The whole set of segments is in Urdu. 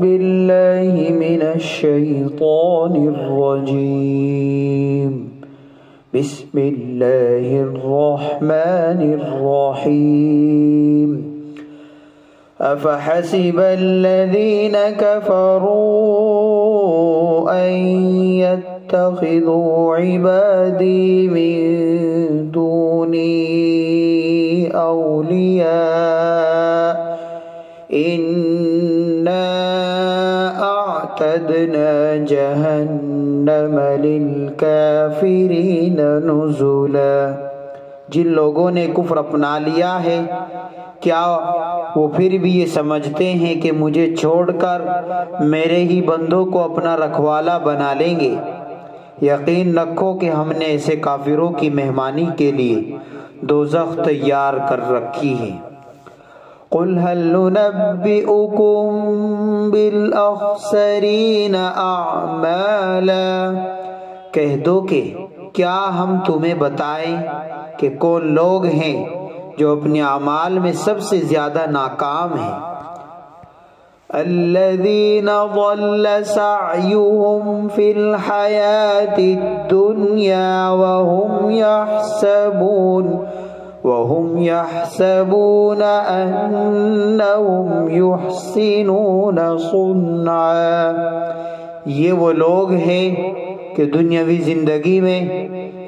بالله من الشيطان الرجيم بسم الله الرحمن الرحيم أفحسب الذين كفروا أن يتخذوا عبادي من دوني أولياء إنا أعتدنا جهنم للكافرين نزلا۔ جن لوگوں نے کفر اپنا لیا ہے کیا وہ پھر بھی یہ سمجھتے ہیں کہ مجھے چھوڑ کر میرے ہی بندوں کو اپنا رکھوالا بنا لیں گے؟ یقین رکھو کہ ہم نے ایسے کافروں کی مہمانی کے لیے دوزخ تیار کر رکھی ہے۔ قل هل ننبئكم بالأخسرين أعمالا، کہہ دو کہ کیا ہم تمہیں بتائیں کہ کون لوگ ہیں جو اپنے اعمال میں سب سے زیادہ ناکام ہیں؟ الذين ضل سعيهم في الحياة الدنيا وهم يحسبون أنهم يحسنون صنعا۔ یہ وہ لوگ ہیں کہ دنیاوی زندگی میں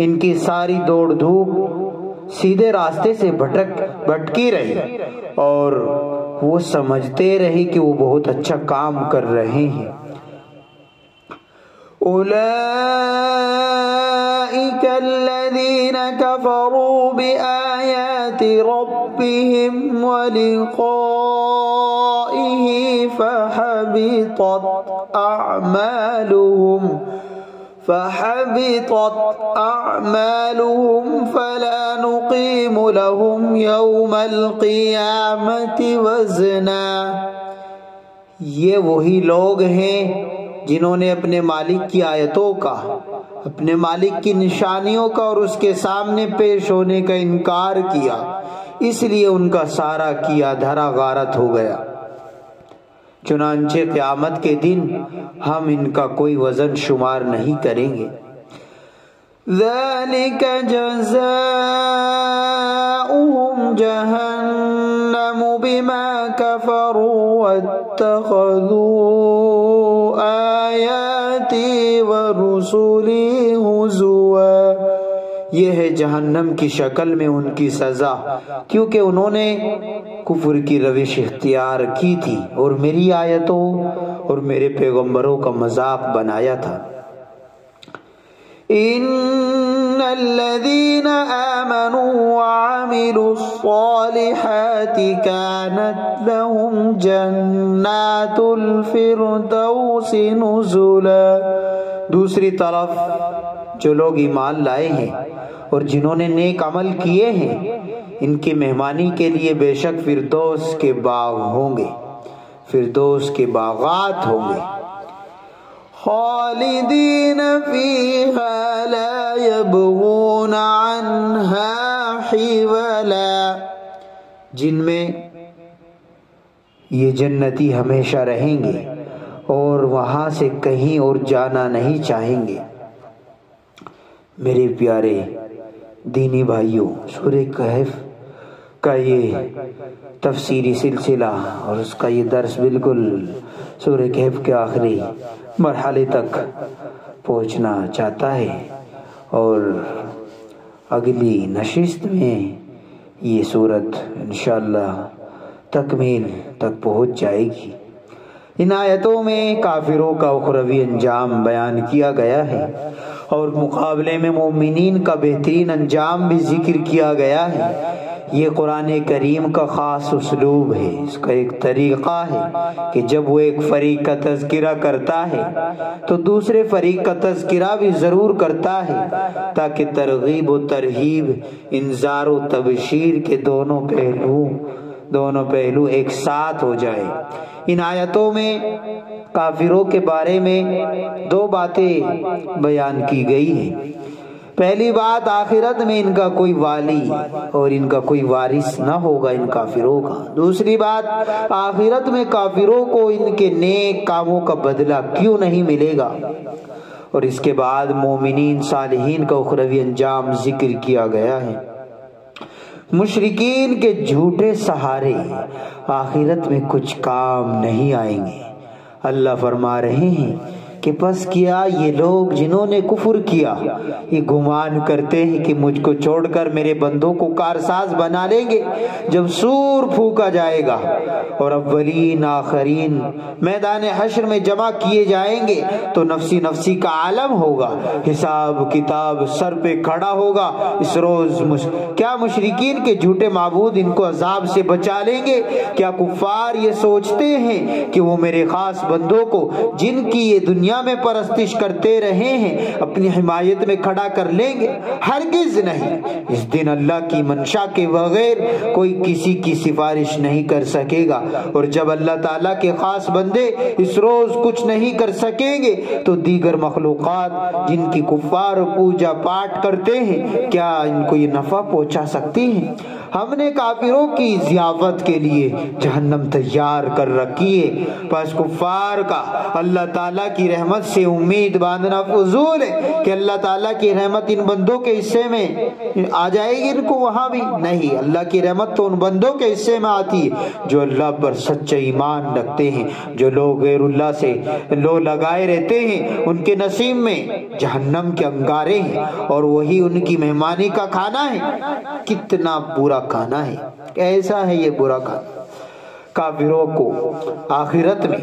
ان کی ساری دوڑ دھوپ سیدھے راستے سے بھٹکی رہی اور وہ سمجھتے رہے کہ وہ بہت اچھا کام کر رہے ہیں۔ اولئک الذین کفروا بآیات ربهم ولقائه فحبطت أعمالهم فلا نقيم لهم يوم القيامة وزنا۔ یہ وہی لوگ ہیں جنہوں نے اپنے مالک کی آیتوں کا، اپنے مالک کی نشانیوں کا اور اس کے سامنے پیش ہونے کا انکار کیا، اس لیے ان کا سارا کیا دھرا غارت ہو گیا۔ چنانچہ قیامت کے دن ہم ان کا کوئی وزن شمار نہیں کریں گے۔ ذَلِكَ جَزَاؤُهُمْ جَهَنَّمُ بِمَا كَفَرُوا وَاتَّخَذُوا آيَاتِي وَرُسُلِي هُزُوًا۔ یہ ہے جہنم کی شکل میں ان کی سزا، کیونکہ انہوں نے کفر کی روش اختیار کی تھی اور میری آیتوں اور میرے پیغمبروں کا مذاق بنایا تھا۔ ان الذين آمنوا وعملوا الصالحات كانت لهم جنات الفردوس نزلا۔ دوسری طرف جو لوگ ایمان لائے ہیں اور جنہوں نے نیک عمل کیے ہیں ان کی مہمانی کے لیے بے شک فردوس کے باغ ہوں گے، فردوس کے باغات ہوں گے۔ خالدین فیہا لا یبغون عنہا حولا، جن میں یہ جنتی ہمیشہ رہیں گے اور وہاں سے کہیں اور جانا نہیں چاہیں گے۔ میرے پیارے دینی بھائیوں، سورہ کہف کا یہ تفسیری سلسلہ اور اس کا یہ درس بالکل سورہ کہف کے آخری مرحلے تک پہنچنا چاہتا ہے اور اگلی نشست میں یہ سورت انشاءاللہ تکمیل تک پہنچ جائے گی۔ ان آیتوں میں کافروں کا اخروی انجام بیان کیا گیا ہے اور مقابلے میں مومنین کا بہترین انجام بھی ذکر کیا گیا ہے۔ یہ قرآن کریم کا خاص اسلوب ہے، اس کا ایک طریقہ ہے کہ جب وہ ایک فریق کا تذکرہ کرتا ہے تو دوسرے فریق کا تذکرہ بھی ضرور کرتا ہے تاکہ ترغیب و ترہیب، انذار و تبشیر کے دونوں پہلو ایک ساتھ ہو جائے۔ ان آیتوں میں کافروں کے بارے میں دو باتیں بیان کی گئی ہیں۔ پہلی بات، آخرت میں ان کا کوئی والی اور ان کا کوئی وارث نہ ہوگا ان کافروں کا۔ دوسری بات، آخرت میں کافروں کو ان کے نیک کاموں کا بدلہ کیوں نہیں ملے گا؟ اور اس کے بعد مومنین صالحین کا اخروی انجام ذکر کیا گیا ہے۔ مشرکین کے جھوٹے سہارے آخرت میں کچھ کام نہیں آئیں گے۔ اللہ فرما رہے ہیں کہ پس کیا یہ لوگ جنہوں نے کفر کیا یہ گمان کرتے ہیں کہ مجھ کو چھوڑ کر میرے بندوں کو کارساز بنا لیں گے؟ جب سور پھونکا جائے گا اور اولین آخرین میدان حشر میں جمع کیے جائیں گے تو نفسی نفسی کا عالم ہوگا، حساب کتاب سر پہ کھڑا ہوگا۔ اس روز کیا مشرکین کے جھوٹے معبود ان کو عذاب سے بچا لیں گے؟ کیا کفار یہ سوچتے ہیں کہ وہ میرے خاص بندوں کو جن کی یہ دنیا میں پرستش کرتے رہے ہیں اپنی حمایت میں کھڑا کر لیں گے؟ ہرگز نہیں۔ اس دن اللہ کی منشا کے بغیر کوئی کسی کی سفارش نہیں کر سکے گا، اور جب اللہ تعالیٰ کے خاص بندے اس روز کچھ نہیں کر سکیں گے تو دیگر مخلوقات جن کی کفار پوجا پاٹ کرتے ہیں کیا ان کو یہ نفع پہنچا سکتی ہیں؟ ہم نے کافروں کی ضیافت کے لیے جہنم تیار کر رکھی ہے، پس کفار کا اللہ تعالیٰ کی رحمت سے امید باندھنا فضول ہے کہ اللہ تعالیٰ کی رحمت ان بندوں کے حصے میں آ جائے گی ان کو وہاں بھی نہیں۔ اللہ کی رحمت تو ان بندوں کے حصے میں آتی ہے جو اللہ پر سچا ایمان رکھتے ہیں۔ جو لوگ غیر اللہ سے لو لگائے رہتے ہیں ان کے نصیب میں جہنم کے انگارے ہیں اور وہی ان کی مہمانی کا کھانا ہے۔ کتنا برا کھانا ہے، کیسا ہے یہ برا کھانا۔ کافروں کو آخرت میں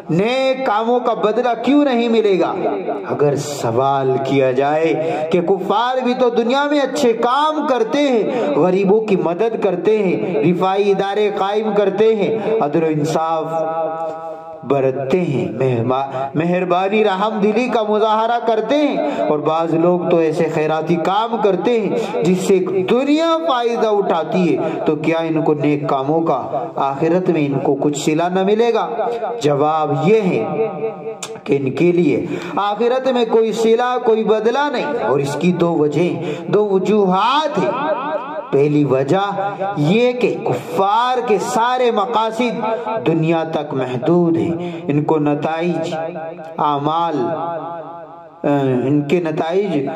نیک کاموں کا بدلہ کیوں نہیں ملے گا؟ اگر سوال کیا جائے کہ کفار بھی تو دنیا میں اچھے کام کرتے ہیں، غریبوں کی مدد کرتے ہیں، رفاعی ادارے قائم کرتے ہیں، عدل و انصاف برتتے ہیں، مہربانی رحم دلی کا مظاہرہ کرتے ہیں، اور بعض لوگ تو ایسے خیراتی کام کرتے ہیں جس سے دنیا فائدہ اٹھاتی ہے، تو کیا ان کو نیک کاموں کا آخرت میں ان کو کچھ صلہ نہ ملے گا؟ جواب یہ ہے کہ ان کے لیے آخرت میں کوئی صلہ کوئی بدلہ نہیں، اور اس کی دو وجوہات ہیں۔ پہلی وجہ یہ کہ کفار کے سارے مقاصد دنیا تک محدود ہیں، ان کو نتائج اعمال ان کے نتائج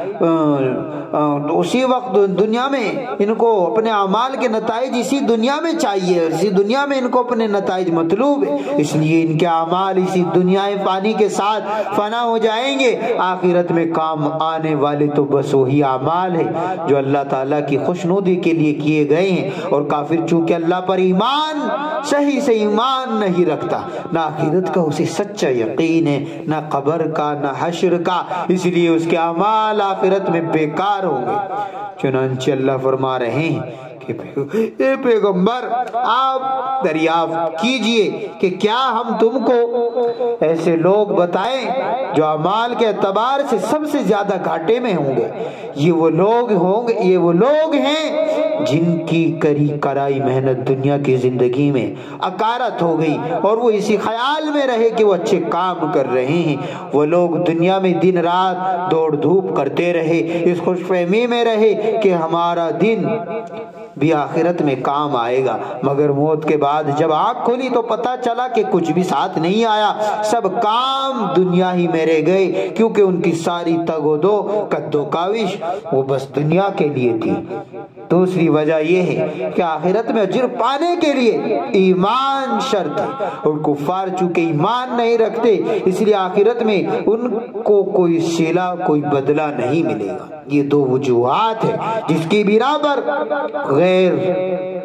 اسی وقت دنیا میں ان کو اپنے اعمال کے نتائج اسی دنیا میں چاہیے، اسی دنیا میں ان کو اپنے نتائج مطلوب ہے، اس لیے ان کے اعمال اسی دنیا فانی کے ساتھ فنا ہو جائیں گے۔ آخرت میں کام آنے والے تو بس وہی اعمال ہے جو اللہ تعالیٰ کی خوشنودی کے لیے کیے گئے ہیں، اور کافر چونکہ اللہ پر ایمان صحیح سے ایمان نہیں رکھتا، نہ آخرت کا اسے سچا یقین ہے، نہ قبر کا نہ حشر کا، اس لیے اس کے اعمال آخرت میں بیکار ہوں گے۔ چنانچہ اللہ فرما رہے ہیں کہ اے پیغمبر آپ دریافت کیجئے کہ کیا ہم تم کو ایسے لوگ بتائیں جو اعمال کے اعتبار سے سب سے زیادہ گھاٹے میں ہوں گے؟ یہ وہ لوگ ہیں جن کی کرائی محنت دنیا کی زندگی میں اکارت ہو گئی اور وہ اسی خیال میں رہے کہ وہ اچھے کام کر رہے ہیں۔ وہ لوگ دنیا میں دن رات دوڑ دھوپ کرتے رہے، اس خوش فہمی میں رہے کہ ہمارا دن بھی آخرت میں کام آئے گا، مگر موت کے بعد جب آنکھ کھلی تو پتا چلا کہ کچھ بھی ساتھ نہیں آیا، سب کام دنیا ہی میں رہ گئے، کیونکہ ان کی ساری تگ و دو قد و کاوش وہ بس دنیا کے لیے تھی۔ دوسری وجہ یہ ہے کہ آخرت میں اجر پانے کے لیے ایمان شرط ہے، اور کفار چونکہ ایمان نہیں رکھتے اس لیے آخرت میں ان کو کوئی صلہ کوئی بدلہ نہیں ملے گا۔ یہ دو وجوہات ہیں جس کی بنا پر غیر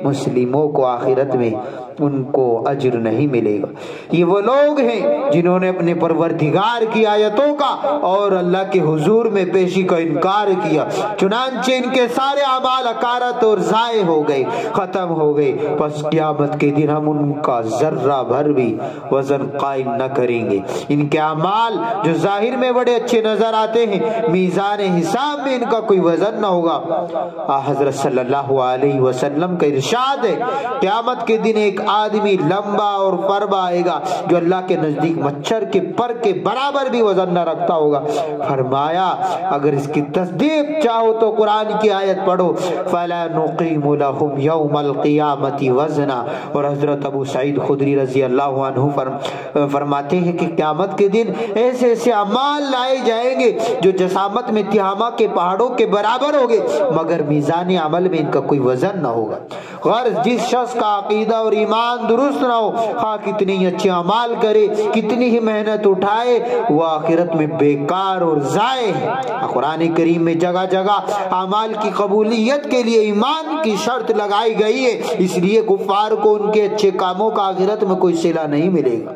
مسلموں کو آخرت میں ان کو اجر نہیں ملے گا۔ یہ وہ لوگ ہیں جنہوں نے اپنے پروردگار کی آیتوں کا اور اللہ کے حضور میں پیشی کا انکار کیا، چنانچہ ان کے سارے اعمال اکار غبارت اور ضائع ہو گئے، ختم ہو گئے، پس قیامت کے دن ہم ان کا ذرہ بھر بھی وزن قائم نہ کریں گے۔ ان کے اعمال جو ظاہر میں بڑے اچھے نظر آتے ہیں، میزان حساب میں ان کا کوئی وزن نہ ہوگا۔ حضرت صلی اللہ علیہ وسلم کا ارشاد ہے، قیامت کے دن ایک آدمی لمبا اور فربا آئے گا جو اللہ کے نزدیک مچھر کے پر کے برابر بھی وزن نہ رکھتا ہوگا۔ فرمایا اگر اس کی تصدیق چاہو تو قرآن کی آیت پڑھو، فَلَا نُقِيمُ لَهُمْ يَوْمَ الْقِيَامَةِ وَزْنًا۔ اور حضرت ابو سعید خدری رضی اللہ عنہ فرماتے ہیں کہ قیامت کے دن ایسے ایسے اعمال لائے جائیں گے جو جسامت میں تہامہ کے پہاڑوں کے برابر ہوگے، مگر میزان عمل میں ان کا کوئی وزن نہ ہوگا۔ غرض جس شخص کا عقیدہ اور ایمان درست نہ ہو، خواہ کتنی ہی اچھے اعمال کرے، کتنی ہی محنت اٹھائے، وہ آخرت میں بیکار اور ضائع ہے۔ قرآن کریم میں جگہ جگہ اعمال کی قبولیت کے لیے ایمان کی شرط لگائی گئی ہے، اس لیے کفار کو ان کے اچھے کاموں کا آخرت میں کوئی صلہ نہیں ملے گا۔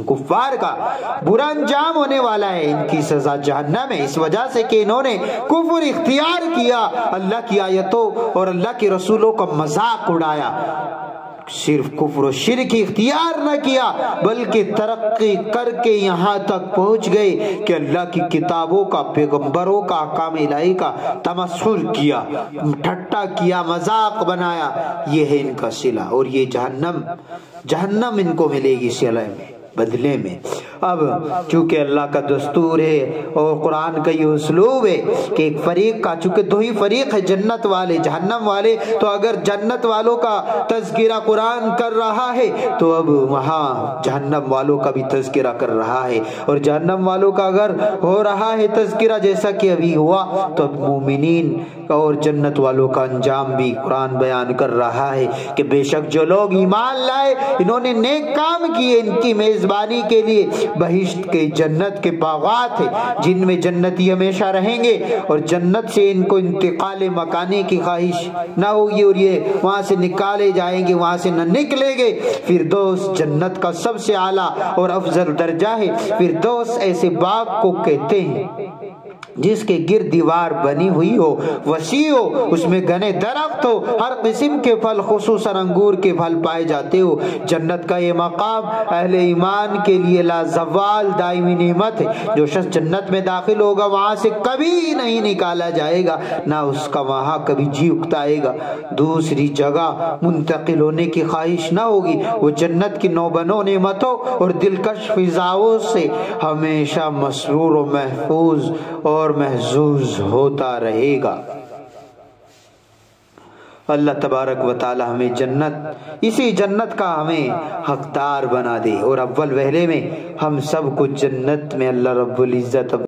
کفار کا برا انجام ہونے والا ہے، ان کی سزا جہنم ہے، اس وجہ سے کہ انہوں نے کفر اختیار کیا، اللہ کی آیتوں اور اللہ کے رسولوں کا مذاق اڑایا۔ صرف کفر و شرک اختیار نہ کیا بلکہ ترقی کر کے یہاں تک پہنچ گئے کہ اللہ کی کتابوں کا، پیغمبروں کا، احکام الہی کا تمسخر کیا، ٹھٹا کیا، مذاق بنایا۔ یہ ہے ان کا صلہ، اور یہ جہنم ان کو ملے گی صلہ میں، بدلے میں۔ اب چونکہ اللہ کا دستور ہے اور قرآن کا یہ اسلوب ہے کہ ایک فریق کا، چونکہ دو ہی فریق ہے، جنت والے جہنم والے، تو اگر جنت والوں کا تذکرہ قرآن کر رہا ہے تو اب وہاں جہنم والوں کا بھی تذکرہ کر رہا ہے، اور جہنم والوں کا اگر ہو رہا ہے تذکرہ جیسا کہ ابھی ہوا، تو اب مومنین اور جنت والوں کا انجام بھی قرآن بیان کر رہا ہے کہ بے شک جو لوگ ایمان لائے، انہوں نے نیک کام کیے، ان کی میزبانی کے لیے بہشت کے جنت کے باغات ہیں جن میں جنتی ہمیشہ رہیں گے، اور جنت سے ان کو انتقال مکانی کی خواہش نہ ہوگی، اور یہ وہاں سے نکالے جائیں گے، وہاں سے نہ نکلیں گے۔ فردوس جنت کا سب سے اعلیٰ اور افضل درجہ ہے۔ فردوس ایسے باغ کو کہتے ہیں جس کے گرد دیوار بنی ہوئی ہو، وسیع ہو، اس میں گھنے درخت ہو، ہر قسم کے پھل خصوصاً انگور کے پھل پائے جاتے ہو۔ جنت کا یہ مقام اہل ایمان کے لیے لازوال دائمی نعمت ہے۔ جو شخص جنت میں داخل ہوگا وہاں سے کبھی نہیں نکالا جائے گا، نہ اس کا وہاں کبھی جی اکتائے گا، دوسری جگہ منتقل ہونے کی خواہش نہ ہوگی۔ وہ جنت کی نوبنو نعمتوں اور دلکش فضاؤں سے ہمیشہ مسرور و محفوظ اور محظوظ ہوتا رہے گا۔ اللہ تبارک و تعالی ہمیں اسی جنت کا ہمیں حقدار بنا دے، اور اول وہلے میں ہم سب کو جنت میں اللہ رب العزت